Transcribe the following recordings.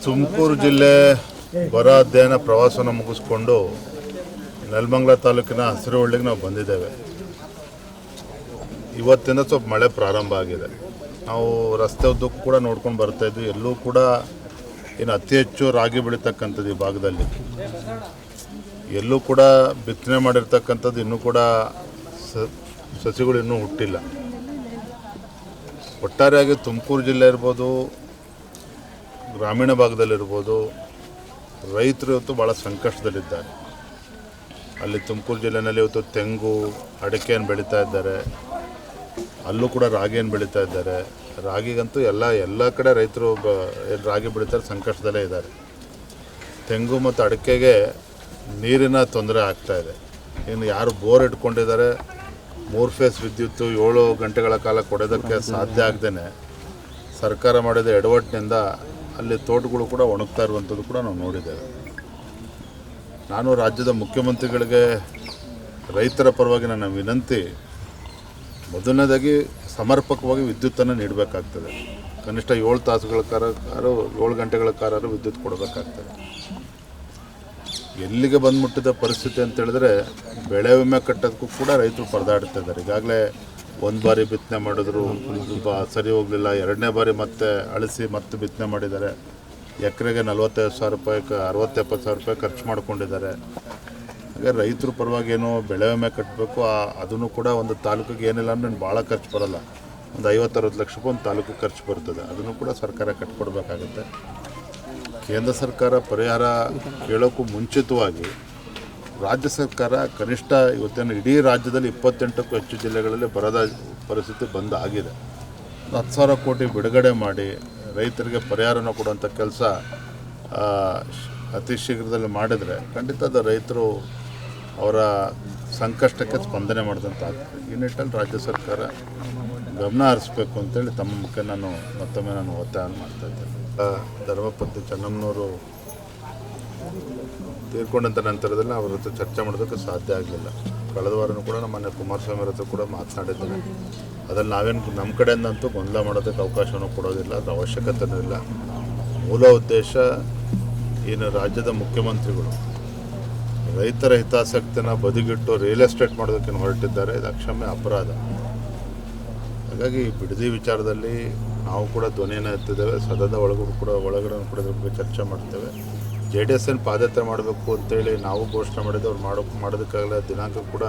ತುಮಕೂರು ಜಿಲ್ಲೆ ಬರ ಅಧ್ಯಯನ ಪ್ರವಾಸನ ಮುಗಿಸ್ಕೊಂಡು ನೆಲಮಂಗಲ ತಾಲೂಕಿನ ಹಸಿರುವಳ್ಳಿಗೆ ನಾವು ಬಂದಿದ್ದೇವೆ. ಇವತ್ತಿಂದ ಸ್ವಲ್ಪ ಮಳೆ ಪ್ರಾರಂಭ ಆಗಿದೆ. ನಾವು ರಸ್ತೆ ಉದ್ದಕ್ಕೂ ಕೂಡ ನೋಡ್ಕೊಂಡು ಬರ್ತಾಯಿದ್ವಿ. ಎಲ್ಲೂ ಕೂಡ ಇನ್ನು ಅತಿ ಹೆಚ್ಚು ರಾಗಿ ಬೆಳೀತಕ್ಕಂಥದ್ದು ಈ ಭಾಗದಲ್ಲಿ. ಎಲ್ಲೂ ಕೂಡ ಬಿತ್ತನೆ ಮಾಡಿರ್ತಕ್ಕಂಥದ್ದು ಇನ್ನೂ ಕೂಡ ಸಸಿಗಳು ಇನ್ನೂ ಹುಟ್ಟಿಲ್ಲ. ಒಟ್ಟಾರೆಯಾಗಿ ತುಮಕೂರು ಜಿಲ್ಲೆ ಇರ್ಬೋದು, ಗ್ರಾಮೀಣ ಭಾಗದಲ್ಲಿರ್ಬೋದು, ರೈತರು ಇವತ್ತು ಭಾಳ ಸಂಕಷ್ಟದಲ್ಲಿದ್ದಾರೆ. ಅಲ್ಲಿ ತುಮಕೂರು ಜಿಲ್ಲೆಯಲ್ಲಿ ಇವತ್ತು ತೆಂಗು, ಅಡಿಕೆಯನ್ನು ಬೆಳೀತಾ ಇದ್ದಾರೆ. ಅಲ್ಲೂ ಕೂಡ ರಾಗಿಯನ್ನು ಬೆಳೀತಾ ಇದ್ದಾರೆ. ರಾಗಿಗಂತೂ ಎಲ್ಲ ಕಡೆ ರೈತರು ರಾಗಿ ಬೆಳೀತಾರೆ, ಸಂಕಷ್ಟದಲ್ಲೇ ಇದ್ದಾರೆ. ತೆಂಗು ಮತ್ತು ಅಡಿಕೆಗೆ ನೀರಿನ ತೊಂದರೆ ಆಗ್ತಾಯಿದೆ. ಇನ್ನು ಯಾರು ಬೋರ್ ಇಟ್ಕೊಂಡಿದ್ದಾರೆ, 3 ಫೇಸ್ ವಿದ್ಯುತ್ತು 7 ಗಂಟೆಗಳ ಕಾಲ ಕೊಡೋದಕ್ಕೆ ಸಾಧ್ಯ ಆಗದೇ ಸರ್ಕಾರ ಮಾಡಿದ ಎಡವಟ್ಟಿನಿಂದ ಅಲ್ಲಿ ತೋಟಗಳು ಕೂಡ ಒಣಗ್ತಾ ಇರುವಂಥದ್ದು ಕೂಡ ನಾವು ನೋಡಿದ್ದೇವೆ. ನಾನು ರಾಜ್ಯದ ಮುಖ್ಯಮಂತ್ರಿಗಳಿಗೆ ರೈತರ ಪರವಾಗಿ ನನ್ನ ವಿನಂತಿ, ಮೊದಲನೇದಾಗಿ ಸಮರ್ಪಕವಾಗಿ ವಿದ್ಯುತ್ತನ್ನು ನೀಡಬೇಕಾಗ್ತದೆ. ಕನಿಷ್ಠ 7 ತಾಸುಗಳ ಕಾರು 7 ಗಂಟೆಗಳ ಕಾರು ವಿದ್ಯುತ್ ಕೊಡಬೇಕಾಗ್ತದೆ. ಎಲ್ಲಿಗೆ ಬಂದುಬಿಟ್ಟಿದ ಪರಿಸ್ಥಿತಿ ಅಂತ ಹೇಳಿದ್ರೆ, ಬೆಳೆ ವಿಮೆ ಕಟ್ಟೋದಕ್ಕೂ ಕೂಡ ರೈತರು ಪರದಾಡ್ತಿದ್ದಾರೆ. ಈಗಾಗಲೇ 1 ಬಾರಿ ಬಿತ್ತನೆ ಮಾಡಿದ್ರು, ಸರಿ ಹೋಗಲಿಲ್ಲ. 2ನೇ ಬಾರಿ ಮತ್ತೆ ಅಳಿಸಿ ಮತ್ತೆ ಬಿತ್ತನೆ ಮಾಡಿದ್ದಾರೆ. ಎಕರೆಗೆ 45,000 ರೂಪಾಯಿ 60-70,000 ರೂಪಾಯಿ ಖರ್ಚು ಮಾಡ್ಕೊಂಡಿದ್ದಾರೆ. ಹಾಗೆ ರೈತರ ಪರವಾಗಿ ಏನೋ ಬೆಳೆ ವಿಮೆ ಕಟ್ಟಬೇಕು. ಅದನ್ನು ಕೂಡ ಒಂದು ತಾಲೂಕಿಗೆ ಏನಿಲ್ಲ ಅಂದ್ರೆ ಭಾಳ ಖರ್ಚು ಬರೋಲ್ಲ, ಒಂದು 50-60 ಲಕ್ಷ ರೂಪಾಯಿ ಒಂದು ತಾಲೂಕಿಗೆ ಖರ್ಚು ಬರ್ತದೆ. ಅದನ್ನು ಕೂಡ ಸರ್ಕಾರ ಕಟ್ಕೊಡ್ಬೇಕಾಗುತ್ತೆ. ಕೇಂದ್ರ ಸರ್ಕಾರ ಪರಿಹಾರ ಕೇಳೋಕ್ಕೂ ಮುಂಚಿತವಾಗಿ ರಾಜ್ಯ ಸರ್ಕಾರ ಕನಿಷ್ಠ ಇವತ್ತೇನು ಇಡೀ ರಾಜ್ಯದಲ್ಲಿ 28ಕ್ಕೂ ಹೆಚ್ಚು ಜಿಲ್ಲೆಗಳಲ್ಲಿ ಬರದ ಪರಿಸ್ಥಿತಿ ಆಗಿದೆ. 10,000 ಕೋಟಿ ಬಿಡುಗಡೆ ಮಾಡಿ ರೈತರಿಗೆ ಪರಿಹಾರನ ಕೊಡುವಂಥ ಕೆಲಸ ಅತಿ ಶೀಘ್ರದಲ್ಲಿ ಮಾಡಿದರೆ ಖಂಡಿತ ಅದು ರೈತರು ಅವರ ಸಂಕಷ್ಟಕ್ಕೆ ಸ್ಪಂದನೆ ಮಾಡಿದಂಥ ಆಗ್ತದೆ. ಈ ನಿಟ್ಟಲ್ಲಿ ರಾಜ್ಯ ಸರ್ಕಾರ ಗಮನ ಹರಿಸಬೇಕು ಅಂತೇಳಿ ತಮ್ಮ ಮುಖ್ಯ ಮತ್ತೊಮ್ಮೆ ಒತ್ತಾಯ ಮಾಡ್ತಾಯಿದ್ದೇನೆ. ಧರ್ಮಪತ್ನಿ ಚೆನ್ನಮ್ಮನವರು ತೀರ್ಕೊಂಡಂಥ ನಂತರದಲ್ಲಿ ಅವ್ರ ಹತ್ರ ಚರ್ಚೆ ಮಾಡೋದಕ್ಕೆ ಸಾಧ್ಯ ಆಗಲಿಲ್ಲ. ಕಳೆದ ವಾರನೂ ಕೂಡ ನಮ್ಮ ಮನೆ ಕುಮಾರಸ್ವಾಮಿ ಅವ್ರ ಹತ್ರ ಕೂಡ ಮಾತನಾಡಿದ್ದೇನೆ. ಅದ್ರಲ್ಲಿ ನಾವೇನು ನಮ್ಮ ಕಡೆಯಿಂದಂತೂ ಗೊಂದಲ ಮಾಡೋದಕ್ಕೆ ಅವಕಾಶವೂ ಕೊಡೋದಿಲ್ಲ, ಅದರ ಅವಶ್ಯಕತೆಯೂ ಇಲ್ಲ. ಮೂಲ ಉದ್ದೇಶ ಏನು, ರಾಜ್ಯದ ಮುಖ್ಯಮಂತ್ರಿಗಳು ರೈತರ ಹಿತಾಸಕ್ತಿನ ಬದಿಗಿಟ್ಟು ರಿಯಲ್ ಎಸ್ಟೇಟ್ ಮಾಡೋದಕ್ಕೆ ಹೊರಟಿದ್ದಾರೆ. ಇದು ಅಕ್ಷಮ್ಯ ಅಪರಾಧ. ಹಾಗಾಗಿ ಬಿಡದಿ ವಿಚಾರದಲ್ಲಿ ನಾವು ಕೂಡ ಧ್ವನಿಯನ್ನು ಎತ್ತಿದ್ದೇವೆ. ಸದನದ ಒಳಗಡೆ ಕೂಡ ಇದ್ರ ಬಗ್ಗೆ ಚರ್ಚೆ ಮಾಡ್ತೇವೆ. JDS ಏನು ಪಾದಯಾತ್ರೆ ಮಾಡಬೇಕು ಅಂತೇಳಿ ನಾವು ಘೋಷಣೆ ಮಾಡಿದ್ದು, ಅವ್ರು ಮಾಡೋದಕ್ಕಾಗಲ್ಲ. ದಿನಾಂಕ ಕೂಡ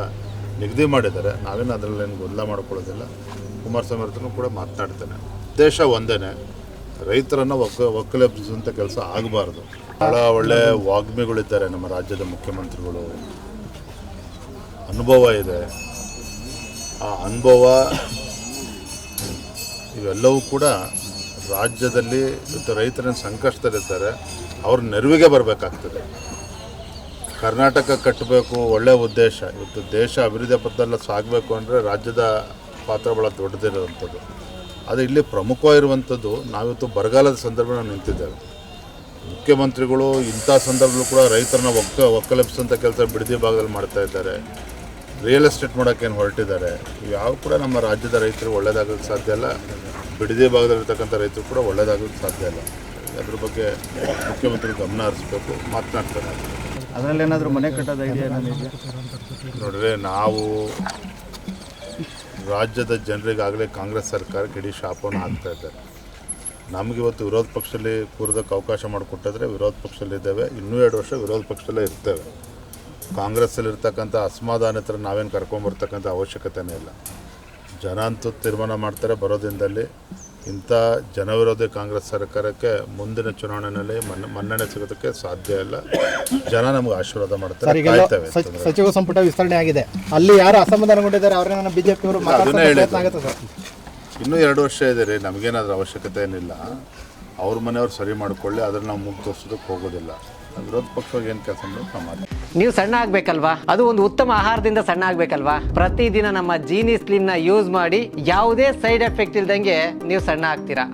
ನಿಗದಿ ಮಾಡಿದ್ದಾರೆ. ನಾವೇನು ಅದರಲ್ಲೇನು ಗೊಂದಲ ಮಾಡ್ಕೊಳ್ಳೋದಿಲ್ಲ. ಕುಮಾರಸ್ವಾಮಿ ಅವ್ರತ್ರನೂ ಕೂಡ ಮಾತನಾಡ್ತೇನೆ. ಉದ್ದೇಶ ಒಂದೇ, ರೈತರನ್ನು ಒಕ್ಕಲೆಬ್ಬಿಸುವಂಥ ಕೆಲಸ ಆಗಬಾರ್ದು. ಭಾಳ ಒಳ್ಳೆಯ ವಾಗ್ಮಿಗಳಿದ್ದಾರೆ ನಮ್ಮ ರಾಜ್ಯದ ಮುಖ್ಯಮಂತ್ರಿಗಳು. ಅನುಭವ ಇದೆ. ಆ ಅನುಭವ ಇವೆಲ್ಲವೂ ಕೂಡ ರಾಜ್ಯದಲ್ಲಿ ಇವತ್ತು ರೈತರ ಸಂಕಷ್ಟದಲ್ಲಿದ್ದಾರೆ. ಅವ್ರ ನೆರವಿಗೆ ಬರಬೇಕಾಗ್ತದೆ. ಕರ್ನಾಟಕ ಕಟ್ಟಬೇಕು, ಒಳ್ಳೆಯ ಉದ್ದೇಶ. ಇವತ್ತು ದೇಶ ಅಭಿವೃದ್ಧಿ ಪಥದಲ್ಲಿ ಸಾಗಬೇಕು ಅಂದರೆ ರಾಜ್ಯದ ಪಾತ್ರ ಭಾಳ ದೊಡ್ಡದಿರುವಂಥದ್ದು. ಅದು ಇಲ್ಲಿ ಪ್ರಮುಖವಾಗಿರುವಂಥದ್ದು, ನಾವಿವತ್ತು ಬರಗಾಲದ ಸಂದರ್ಭ ನಿಂತಿದ್ದೇವೆ. ಮುಖ್ಯಮಂತ್ರಿಗಳು ಇಂಥ ಸಂದರ್ಭದಲ್ಲೂ ಕೂಡ ರೈತರನ್ನ ಒಕ್ಕಲೆಬ್ಬಿಸುವಂಥ ಕೆಲಸ ಬಿಡದಿ ಭಾಗದಲ್ಲಿ ಮಾಡ್ತಾ ಇದ್ದಾರೆ. ರಿಯಲ್ ಎಸ್ಟೇಟ್ ಮಾಡೋಕ್ಕೇನು ಹೊರಟಿದ್ದಾರೆ. ಯಾವ ಕೂಡ ನಮ್ಮ ರಾಜ್ಯದ ರೈತರಿಗೆ ಒಳ್ಳೆಯದಾಗೋಕ್ಕೆ ಸಾಧ್ಯ ಇಲ್ಲ. ಬಿಡದಿ ಭಾಗದಲ್ಲಿರ್ತಕ್ಕಂಥ ರೈತರು ಕೂಡ ಒಳ್ಳೆಯದಾಗೋಕ್ಕೆ ಸಾಧ್ಯ ಇಲ್ಲ. ಅದ್ರ ಬಗ್ಗೆ ಮುಖ್ಯಮಂತ್ರಿ ಗಮನ ಹರಿಸಬೇಕು, ಮಾತನಾಡ್ತಾರೆ. ಅದರಲ್ಲಿ ಏನಾದರೂ ಮನೆ ಕಟ್ಟೋದು ಇದೆಯಾ? ನೋಡಿದ್ರೆ, ನಾವು ರಾಜ್ಯದ ಜನರಿಗಾಗಲೇ ಕಾಂಗ್ರೆಸ್ ಸರ್ಕಾರಕ್ಕೆ ಇಡೀ ಶಾಪವನ್ನು ಹಾಕ್ತಾ ಇದ್ದಾರೆ. ನಮಗಿವತ್ತು ವಿರೋಧ ಪಕ್ಷದಲ್ಲಿ ಕೂರೋದಕ್ಕೆ ಅವಕಾಶ ಮಾಡಿಕೊಟ್ಟಿದ್ರೆ ವಿರೋಧ ಪಕ್ಷದಲ್ಲಿದ್ದೇವೆ. ಇನ್ನೂ 2 ವರ್ಷ ವಿರೋಧ ಪಕ್ಷದಲ್ಲೇ ಇರ್ತೇವೆ. ಕಾಂಗ್ರೆಸ್ಸಲ್ಲಿರ್ತಕ್ಕಂಥ ಅಸಮಾಧಾನಿತರ ನಾವೇನು ಕರ್ಕೊಂಬರ್ತಕ್ಕಂಥ ಅವಶ್ಯಕತೆಯೇ ಇಲ್ಲ. ಜನ ಅಂತೂ ತೀರ್ಮಾನ ಮಾಡ್ತಾರೆ. ಬರೋದಿಂದಲ್ಲಿ ಇಂಥ ಜನವಿರೋಧಿ ಕಾಂಗ್ರೆಸ್ ಸರ್ಕಾರಕ್ಕೆ ಮುಂದಿನ ಚುನಾವಣೆಯಲ್ಲಿ ಮನ್ನಣೆ ಸಿಗೋದಕ್ಕೆ ಸಾಧ್ಯ ಇಲ್ಲ. ಜನ ನಮಗೆ ಆಶೀರ್ವಾದ ಮಾಡ್ತಾರೆ. ಕಾಯ್ತೇವೆ. ಸಚಿವ ಸಂಪುಟ ವಿಸ್ತರಣೆ ಆಗಿದೆ, ಅಲ್ಲಿ ಯಾರು ಅಸಮಾಧಾನಗೊಂಡಿದ್ದಾರೆ ಅವ್ರನ್ನ BJP ಅವರು ಅದನ್ನೇ ಹೇಳಿದ್ರು. ಇನ್ನೂ 2 ವರ್ಷ ಇದೆ ರೀ, ನಮಗೇನಾದ್ರೂ ಅವಶ್ಯಕತೆ ಏನಿಲ್ಲ. ಅವ್ರ ಮನೆಯವ್ರು ಸರಿ ಮಾಡ್ಕೊಳ್ಳಿ, ಅದನ್ನು ನಾವು ಮುಗಿ ತೋರಿಸೋದಕ್ಕೆ ಹೋಗೋದಿಲ್ಲ. ವಿರೋಧ ಪಕ್ಷವಾಗಿ ಏನು ಕೆಲಸ ಮಾಡೋದು. ನೀವು ಸಣ್ಣ ಆಗ್ಬೇಕಲ್ವಾ? ಅದು ಒಂದು ಉತ್ತಮ ಆಹಾರದಿಂದ ಸಣ್ಣ ಆಗ್ಬೇಕಲ್ವಾ? ಪ್ರತಿದಿನ ನಮ್ಮ ಜೀನಿ ಸ್ಲಿಮ್ನ ಯೂಸ್ ಮಾಡಿ ಯಾವುದೇ ಸೈಡ್ ಎಫೆಕ್ಟ್ ಇಲ್ದಂಗೆ ನೀವು ಸಣ್ಣ ಆಗ್ತೀರಾ.